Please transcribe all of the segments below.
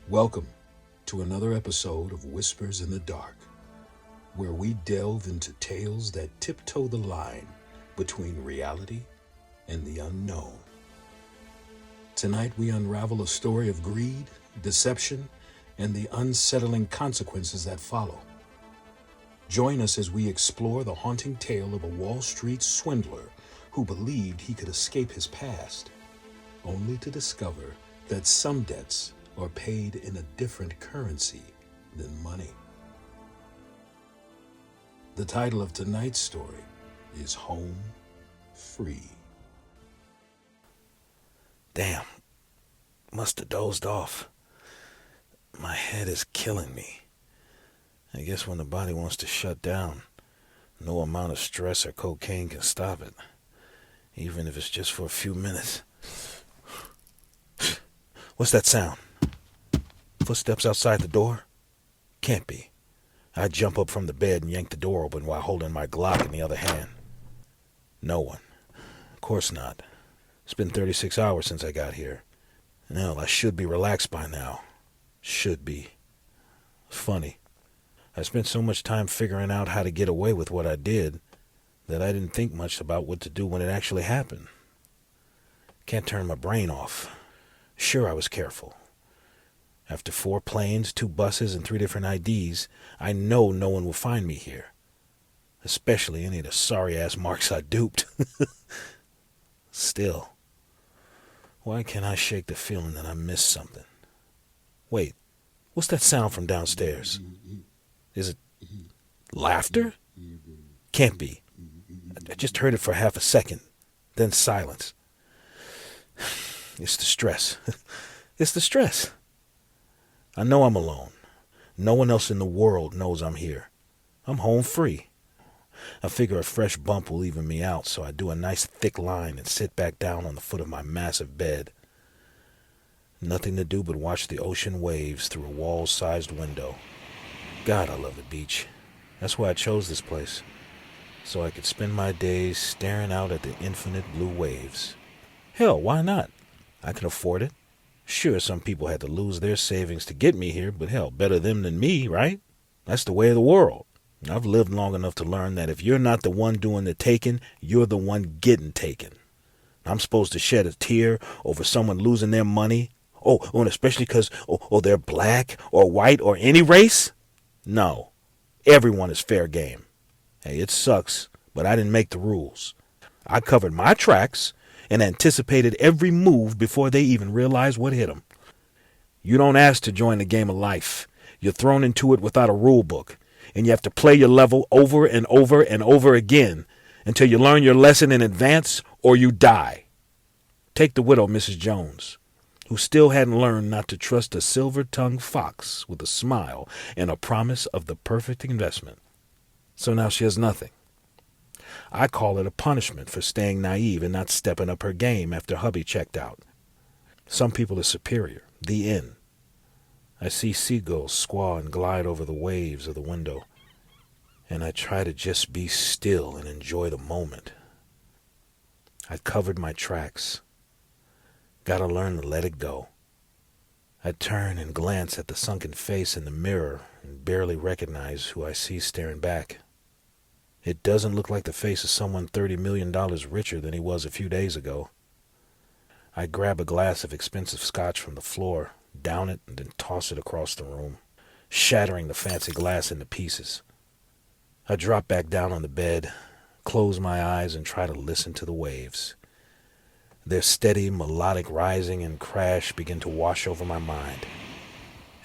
Welcome to another episode of Whispers in the Dark, where we delve into tales that tiptoe the line between reality and the unknown. Tonight we unravel a story of greed, deception, and the unsettling consequences that follow. Join us as we explore the haunting tale of a Wall Street swindler who believed he could escape his past, only to discover that some debts are paid in a different currency than money. The title of tonight's story is Home Free. Damn, must have dozed off. My head is killing me. I guess when the body wants to shut down, no amount of stress or cocaine can stop it, even if it's just for a few minutes. What's that sound? Footsteps outside the door? Can't be. I jump up from the bed and yank the door open while holding my Glock in the other hand. No one. Of course not. It's been 36 hours since I got here. Hell, I should be relaxed by now. Should be. Funny. I spent so much time figuring out how to get away with what I did that I didn't think much about what to do when it actually happened. Can't turn my brain off. Sure, I was careful. After 4 planes, 2 buses, and 3 different IDs, I know no one will find me here. Especially any of the sorry-ass marks I duped. Still, why can't I shake the feeling that I missed something? Wait, what's that sound from downstairs? Is it laughter? Can't be. I just heard it for half a second, then silence. It's the stress. It's the stress. I know I'm alone. No one else in the world knows I'm here. I'm home free. I figure a fresh bump will even me out, so I do a nice thick line and sit back down on the foot of my massive bed. Nothing to do but watch the ocean waves through a wall-sized window. God, I love the beach. That's why I chose this place, so I could spend my days staring out at the infinite blue waves. Hell, why not? I can afford it. Sure, some people had to lose their savings to get me here, but hell, better them than me, right? That's the way of the world. I've lived long enough to learn that if you're not the one doing the taking, you're the one getting taken. I'm supposed to shed a tear over someone losing their money? And especially because they're black or white or any race? No. Everyone is fair game. Hey, it sucks, but I didn't make the rules. I covered my tracks and anticipated every move before they even realized what hit them. You don't ask to join the game of life. You're thrown into it without a rule book, and you have to play your level over and over and over again until you learn your lesson in advance or you die. Take the widow, Mrs. Jones, who still hadn't learned not to trust a silver-tongued fox with a smile and a promise of the perfect investment. So now she has nothing. I call it a punishment for staying naive and not stepping up her game after hubby checked out. Some people are superior. The end. I see seagulls squaw and glide over the waves of the window, and I try to just be still and enjoy the moment. I covered my tracks. Gotta learn to let it go. I turn and glance at the sunken face in the mirror and barely recognize who I see staring back. It doesn't look like the face of someone $30 million richer than he was a few days ago. I grab a glass of expensive scotch from the floor, down it, and then toss it across the room, shattering the fancy glass into pieces. I drop back down on the bed, close my eyes, and try to listen to the waves. Their steady, melodic rising and crash begin to wash over my mind.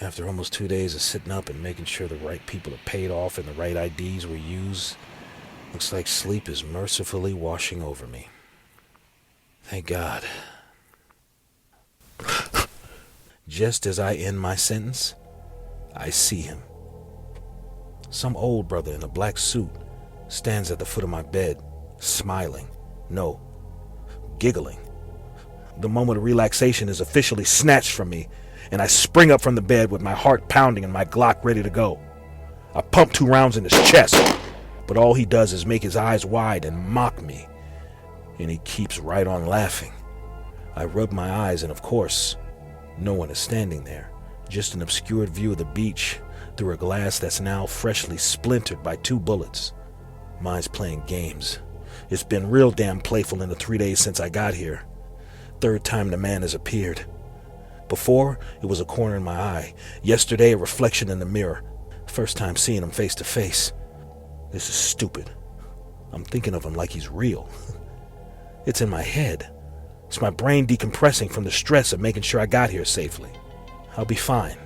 After almost 2 days of sitting up and making sure the right people are paid off and the right IDs were used, looks like sleep is mercifully washing over me. Thank God. Just as I end my sentence, I see him. Some old brother in a black suit stands at the foot of my bed, smiling. No, giggling. The moment of relaxation is officially snatched from me, and I spring up from the bed with my heart pounding and my Glock ready to go. I pump 2 rounds in his chest, but all he does is make his eyes wide and mock me, and he keeps right on laughing. I rub my eyes, and of course, no one is standing there, just an obscured view of the beach through a glass that's now freshly splintered by 2 bullets. Mine's playing games. It's been real damn playful in the 3 days since I got here. 3rd time the man has appeared. Before, it was a corner in my eye. Yesterday, a reflection in the mirror. First time seeing him face to face. This is stupid. I'm thinking of him like he's real. It's in my head. It's my brain decompressing from the stress of making sure I got here safely. I'll be fine.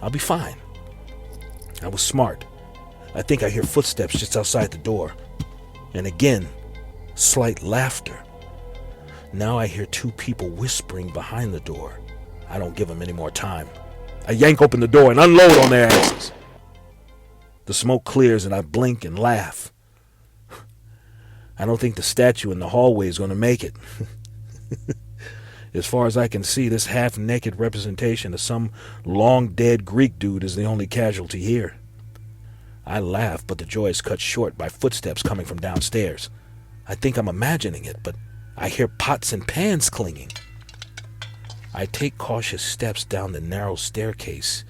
I'll be fine. I was smart. I think I hear footsteps just outside the door. And again, slight laughter. Now I hear 2 people whispering behind the door. I don't give them any more time. I yank open the door and unload on their asses. The smoke clears and I blink and laugh. I don't think the statue in the hallway is going to make it. As far as I can see, this half-naked representation of some long-dead Greek dude is the only casualty here. I laugh, but the joy is cut short by footsteps coming from downstairs. I think I'm imagining it, but I hear pots and pans clinging. I take cautious steps down the narrow staircase,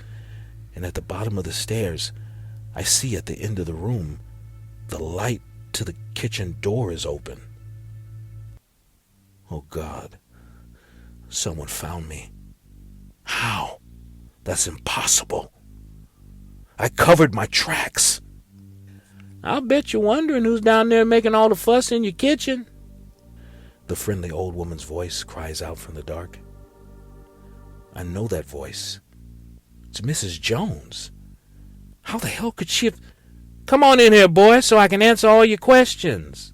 and at the bottom of the stairs, I see at the end of the room, the light to the kitchen door is open. Oh God, someone found me. How? That's impossible. I covered my tracks. I'll bet you're wondering who's down there making all the fuss in your kitchen. The friendly old woman's voice cries out from the dark. I know that voice. It's Mrs. Jones. How the hell could she have... Come on in here, boy, so I can answer all your questions.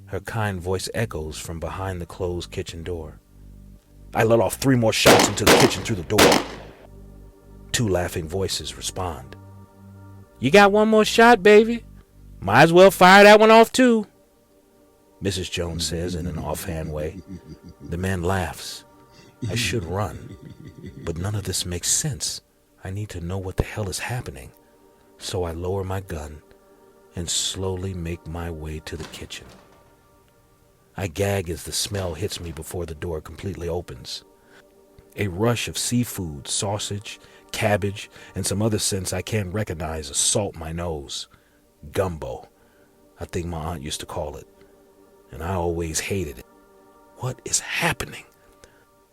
Her kind voice echoes from behind the closed kitchen door. I let off 3 more shots into the kitchen through the door. 2 laughing voices respond. You got 1 more shot, baby. Might as well fire that one off, too. Mrs. Jones says in an offhand way. The man laughs. I should run, but none of this makes sense. I need to know what the hell is happening. So I lower my gun and slowly make my way to the kitchen. I gag as the smell hits me before the door completely opens. A rush of seafood, sausage, cabbage, and some other scents I can't recognize assault my nose. Gumbo, I think my aunt used to call it, and I always hated it. What is happening?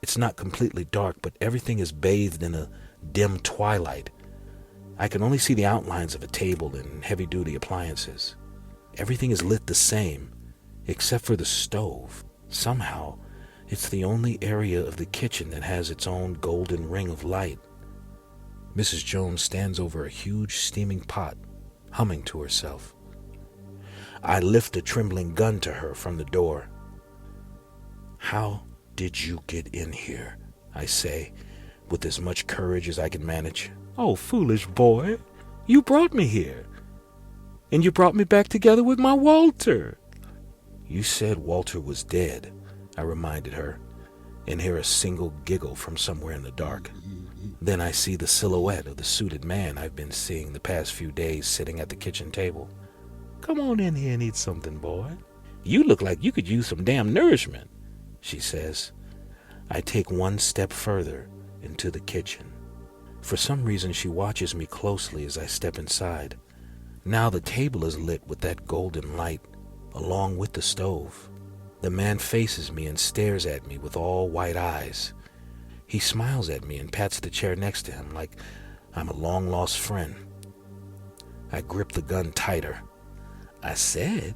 It's not completely dark, but everything is bathed in a dim twilight. I can only see the outlines of a table and heavy-duty appliances. Everything is lit the same, except for the stove. Somehow, it's the only area of the kitchen that has its own golden ring of light. Mrs. Jones stands over a huge steaming pot, humming to herself. I lift a trembling gun to her from the door. How did you get in here? I say, with as much courage as I can manage. Oh, foolish boy, you brought me here. And you brought me back together with my Walter. You said Walter was dead, I reminded her, and hear a single giggle from somewhere in the dark. Then I see the silhouette of the suited man I've been seeing the past few days sitting at the kitchen table. Come on in here and eat something, boy. You look like you could use some damn nourishment, she says. I take 1 step further into the kitchen. For some reason, she watches me closely as I step inside. Now the table is lit with that golden light, along with the stove. The man faces me and stares at me with all white eyes. He smiles at me and pats the chair next to him like I'm a long-lost friend. I grip the gun tighter. I said,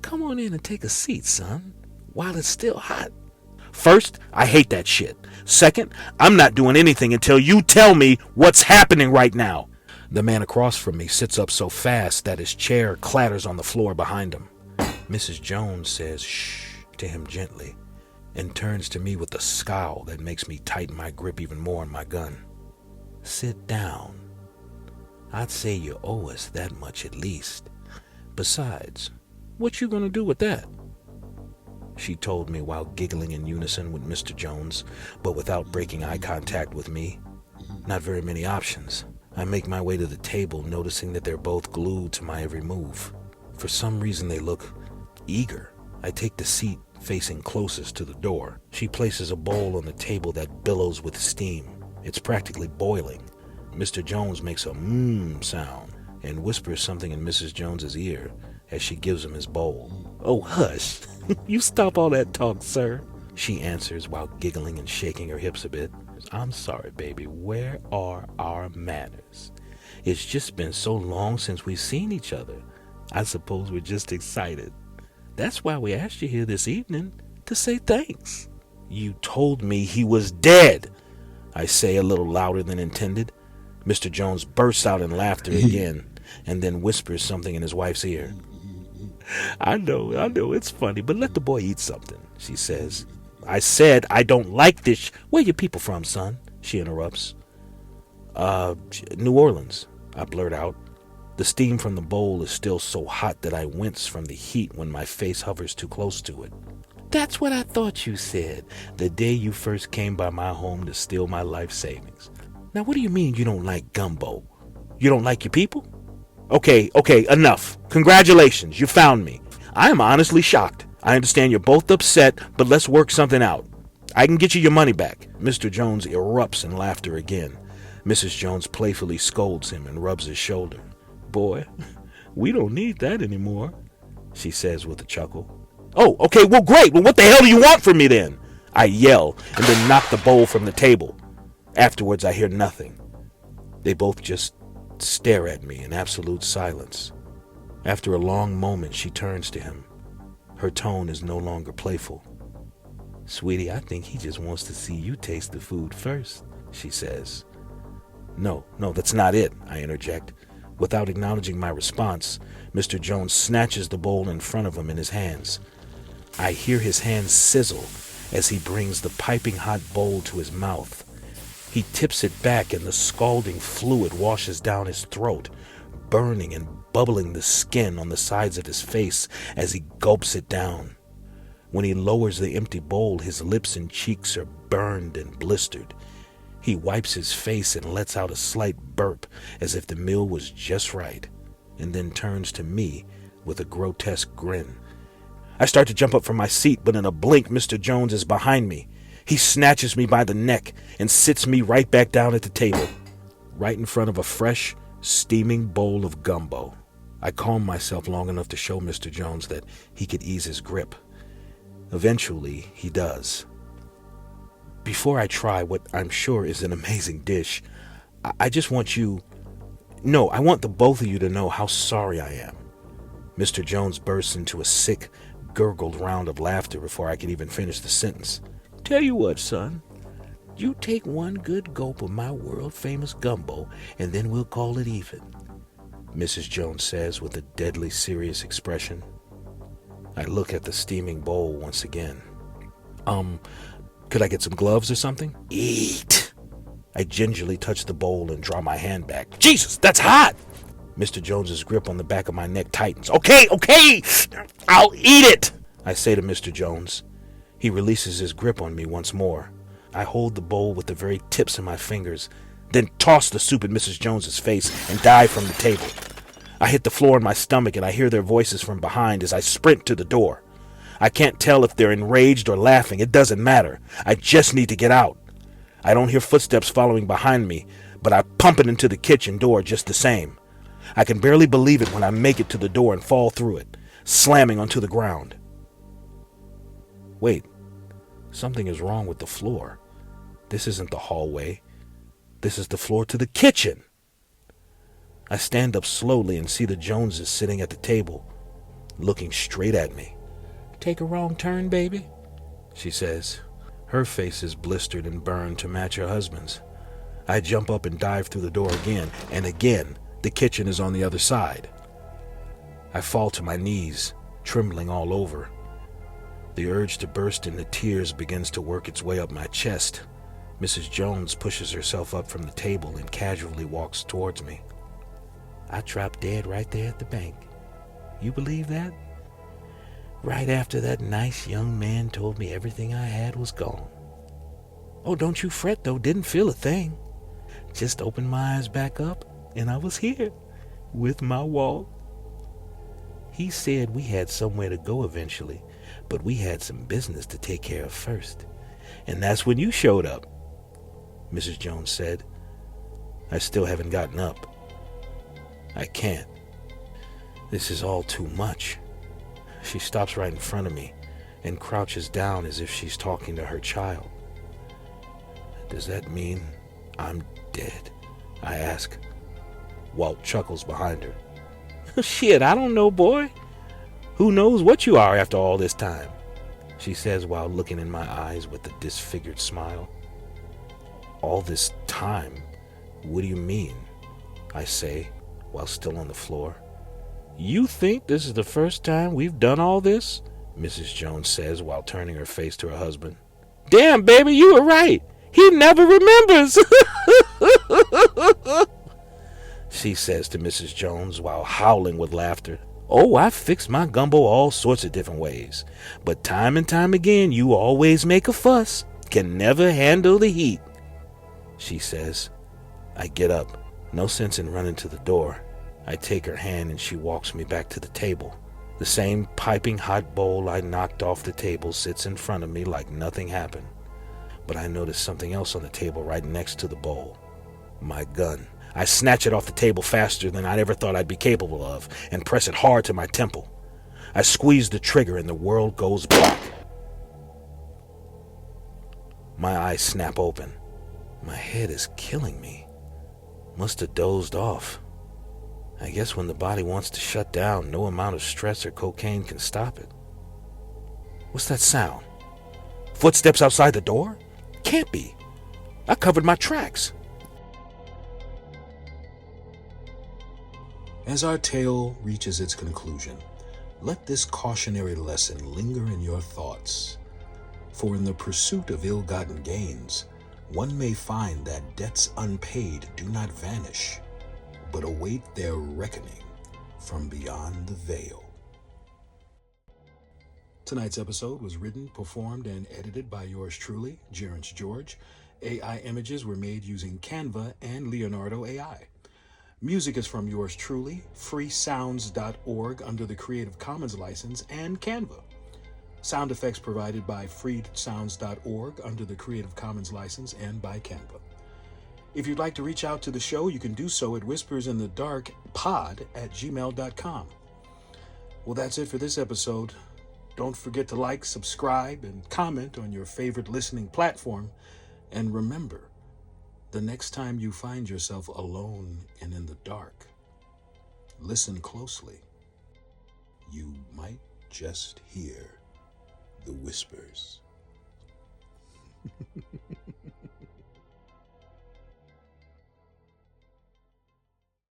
come on in and take a seat, son, while it's still hot. First, I hate that shit. Second, I'm not doing anything until you tell me what's happening right now. The man across from me sits up so fast that his chair clatters on the floor behind him. Mrs. Jones says shh to him gently and turns to me with a scowl that makes me tighten my grip even more on my gun. Sit down. I'd say you owe us that much at least. Besides, what you gonna do with that? She told me while giggling in unison with Mr. Jones, but without breaking eye contact with me. Not very many options. I make my way to the table, noticing that they're both glued to my every move. For some reason, they look eager. I take the seat facing closest to the door. She places a bowl on the table that billows with steam. It's practically boiling. Mr. Jones makes a sound and whispers something in Mrs. Jones's ear as she gives him his bowl. Oh, hush. You stop all that talk, sir. She answers while giggling and shaking her hips a bit. I'm sorry, baby. Where are our manners? It's just been so long since we've seen each other. I suppose we're just excited. That's why we asked you here this evening, to say thanks. You told me he was dead, I say a little louder than intended. Mr. Jones bursts out in laughter again and then whispers something in his wife's ear. I know, it's funny, but let the boy eat something, she says. I said I don't like this. Where you people from, son? She interrupts. New Orleans, I blurt out. The steam from the bowl is still so hot that I wince from the heat when my face hovers too close to it. That's what I thought you said, the day you first came by my home to steal my life savings. Now, what do you mean you don't like gumbo? You don't like your people? Okay, enough. Congratulations, you found me. I am honestly shocked. I understand you're both upset, but let's work something out. I can get you your money back. Mr. Jones erupts in laughter again. Mrs. Jones playfully scolds him and rubs his shoulder. Boy, we don't need that anymore, she says with a chuckle. Oh, okay, well, great. Well, what the hell do you want from me then? I yell and then knock the bowl from the table. Afterwards, I hear nothing. They both just stare at me in absolute silence. After a long moment, she turns to him. Her tone is no longer playful. Sweetie, I think he just wants to see you taste the food first, she says. No, that's not it, I interject. Without acknowledging my response, Mr. Jones snatches the bowl in front of him in his hands. I hear his hands sizzle as he brings the piping hot bowl to his mouth. He tips it back and the scalding fluid washes down his throat, burning and bubbling the skin on the sides of his face as he gulps it down. When he lowers the empty bowl, his lips and cheeks are burned and blistered. He wipes his face and lets out a slight burp as if the meal was just right, and then turns to me with a grotesque grin. I start to jump up from my seat, but in a blink, Mr. Jones is behind me. He snatches me by the neck and sits me right back down at the table, right in front of a fresh, steaming bowl of gumbo. I calm myself long enough to show Mr. Jones that he could ease his grip. Eventually, he does. Before I try what I'm sure is an amazing dish, I just want I want the both of you to know how sorry I am. Mr. Jones bursts into a sick, gurgled round of laughter before I could even finish the sentence. Tell you what, son, you take one good gulp of my world-famous gumbo, and then we'll call it even, Mrs. Jones says with a deadly serious expression. I look at the steaming bowl once again. Could I get some gloves or something? Eat! I gingerly touch the bowl and draw my hand back. Jesus, that's hot! Mr. Jones's grip on the back of my neck tightens. Okay, I'll eat it, I say to Mr. Jones. He releases his grip on me once more. I hold the bowl with the very tips of my fingers, then toss the soup in Mrs. Jones's face and dive from the table. I hit the floor in my stomach and I hear their voices from behind as I sprint to the door. I can't tell if they're enraged or laughing. It doesn't matter. I just need to get out. I don't hear footsteps following behind me, but I pump it into the kitchen door just the same. I can barely believe it when I make it to the door and fall through it, slamming onto the ground. Wait, something is wrong with the floor. This isn't the hallway. This is the floor to the kitchen. I stand up slowly and see the Joneses sitting at the table, looking straight at me. Take a wrong turn, baby, she says. Her face is blistered and burned to match her husband's. I jump up and dive through the door again, and again, the kitchen is on the other side. I fall to my knees, trembling all over. The urge to burst into tears begins to work its way up my chest. Mrs. Jones pushes herself up from the table and casually walks towards me. I dropped dead right there at the bank. You believe that? Right after that nice young man told me everything I had was gone. Oh, don't you fret, though. Didn't feel a thing. Just opened my eyes back up, and I was here, with my walk. He said we had somewhere to go eventually, but we had some business to take care of first. And that's when you showed up. Mrs. Jones said. I still haven't gotten up. I can't. This is all too much. She stops right in front of me and crouches down as if she's talking to her child. Does that mean I'm dead? I ask. Walt chuckles behind her. Shit, I don't know, boy. Who knows what you are after all this time? She says while looking in my eyes with a disfigured smile. All this time? What do you mean? I say while still on the floor. You think this is the first time we've done all this? Mrs. Jones says while turning her face to her husband. Damn, baby, you were right. He never remembers. She says to Mrs. Jones while howling with laughter. Oh, I've fixed my gumbo all sorts of different ways. But time and time again, you always make a fuss. Can never handle the heat. She says. I get up. No sense in running to the door. I take her hand and she walks me back to the table. The same piping hot bowl I knocked off the table sits in front of me like nothing happened. But I notice something else on the table right next to the bowl. My gun. I snatch it off the table faster than I ever thought I'd be capable of and press it hard to my temple. I squeeze the trigger and the world goes black. My eyes snap open. My head is killing me. Must have dozed off. I guess when the body wants to shut down, no amount of stress or cocaine can stop it. What's that sound? Footsteps outside the door? Can't be. I covered my tracks. As our tale reaches its conclusion, let this cautionary lesson linger in your thoughts. For in the pursuit of ill-gotten gains, one may find that debts unpaid do not vanish, but await their reckoning from beyond the veil. Tonight's episode was written, performed, and edited by yours truly, Jerence George. AI images were made using Canva and Leonardo AI. Music is from yours truly, freesounds.org under the Creative Commons license, and Canva. Sound effects provided by freesounds.org under the Creative Commons license and by Canva. If you'd like to reach out to the show, you can do so at whispersinthedarkpod@gmail.com. Well, that's it for this episode. Don't forget to like, subscribe, and comment on your favorite listening platform. And remember, the next time you find yourself alone and in the dark, listen closely. You might just hear the whispers.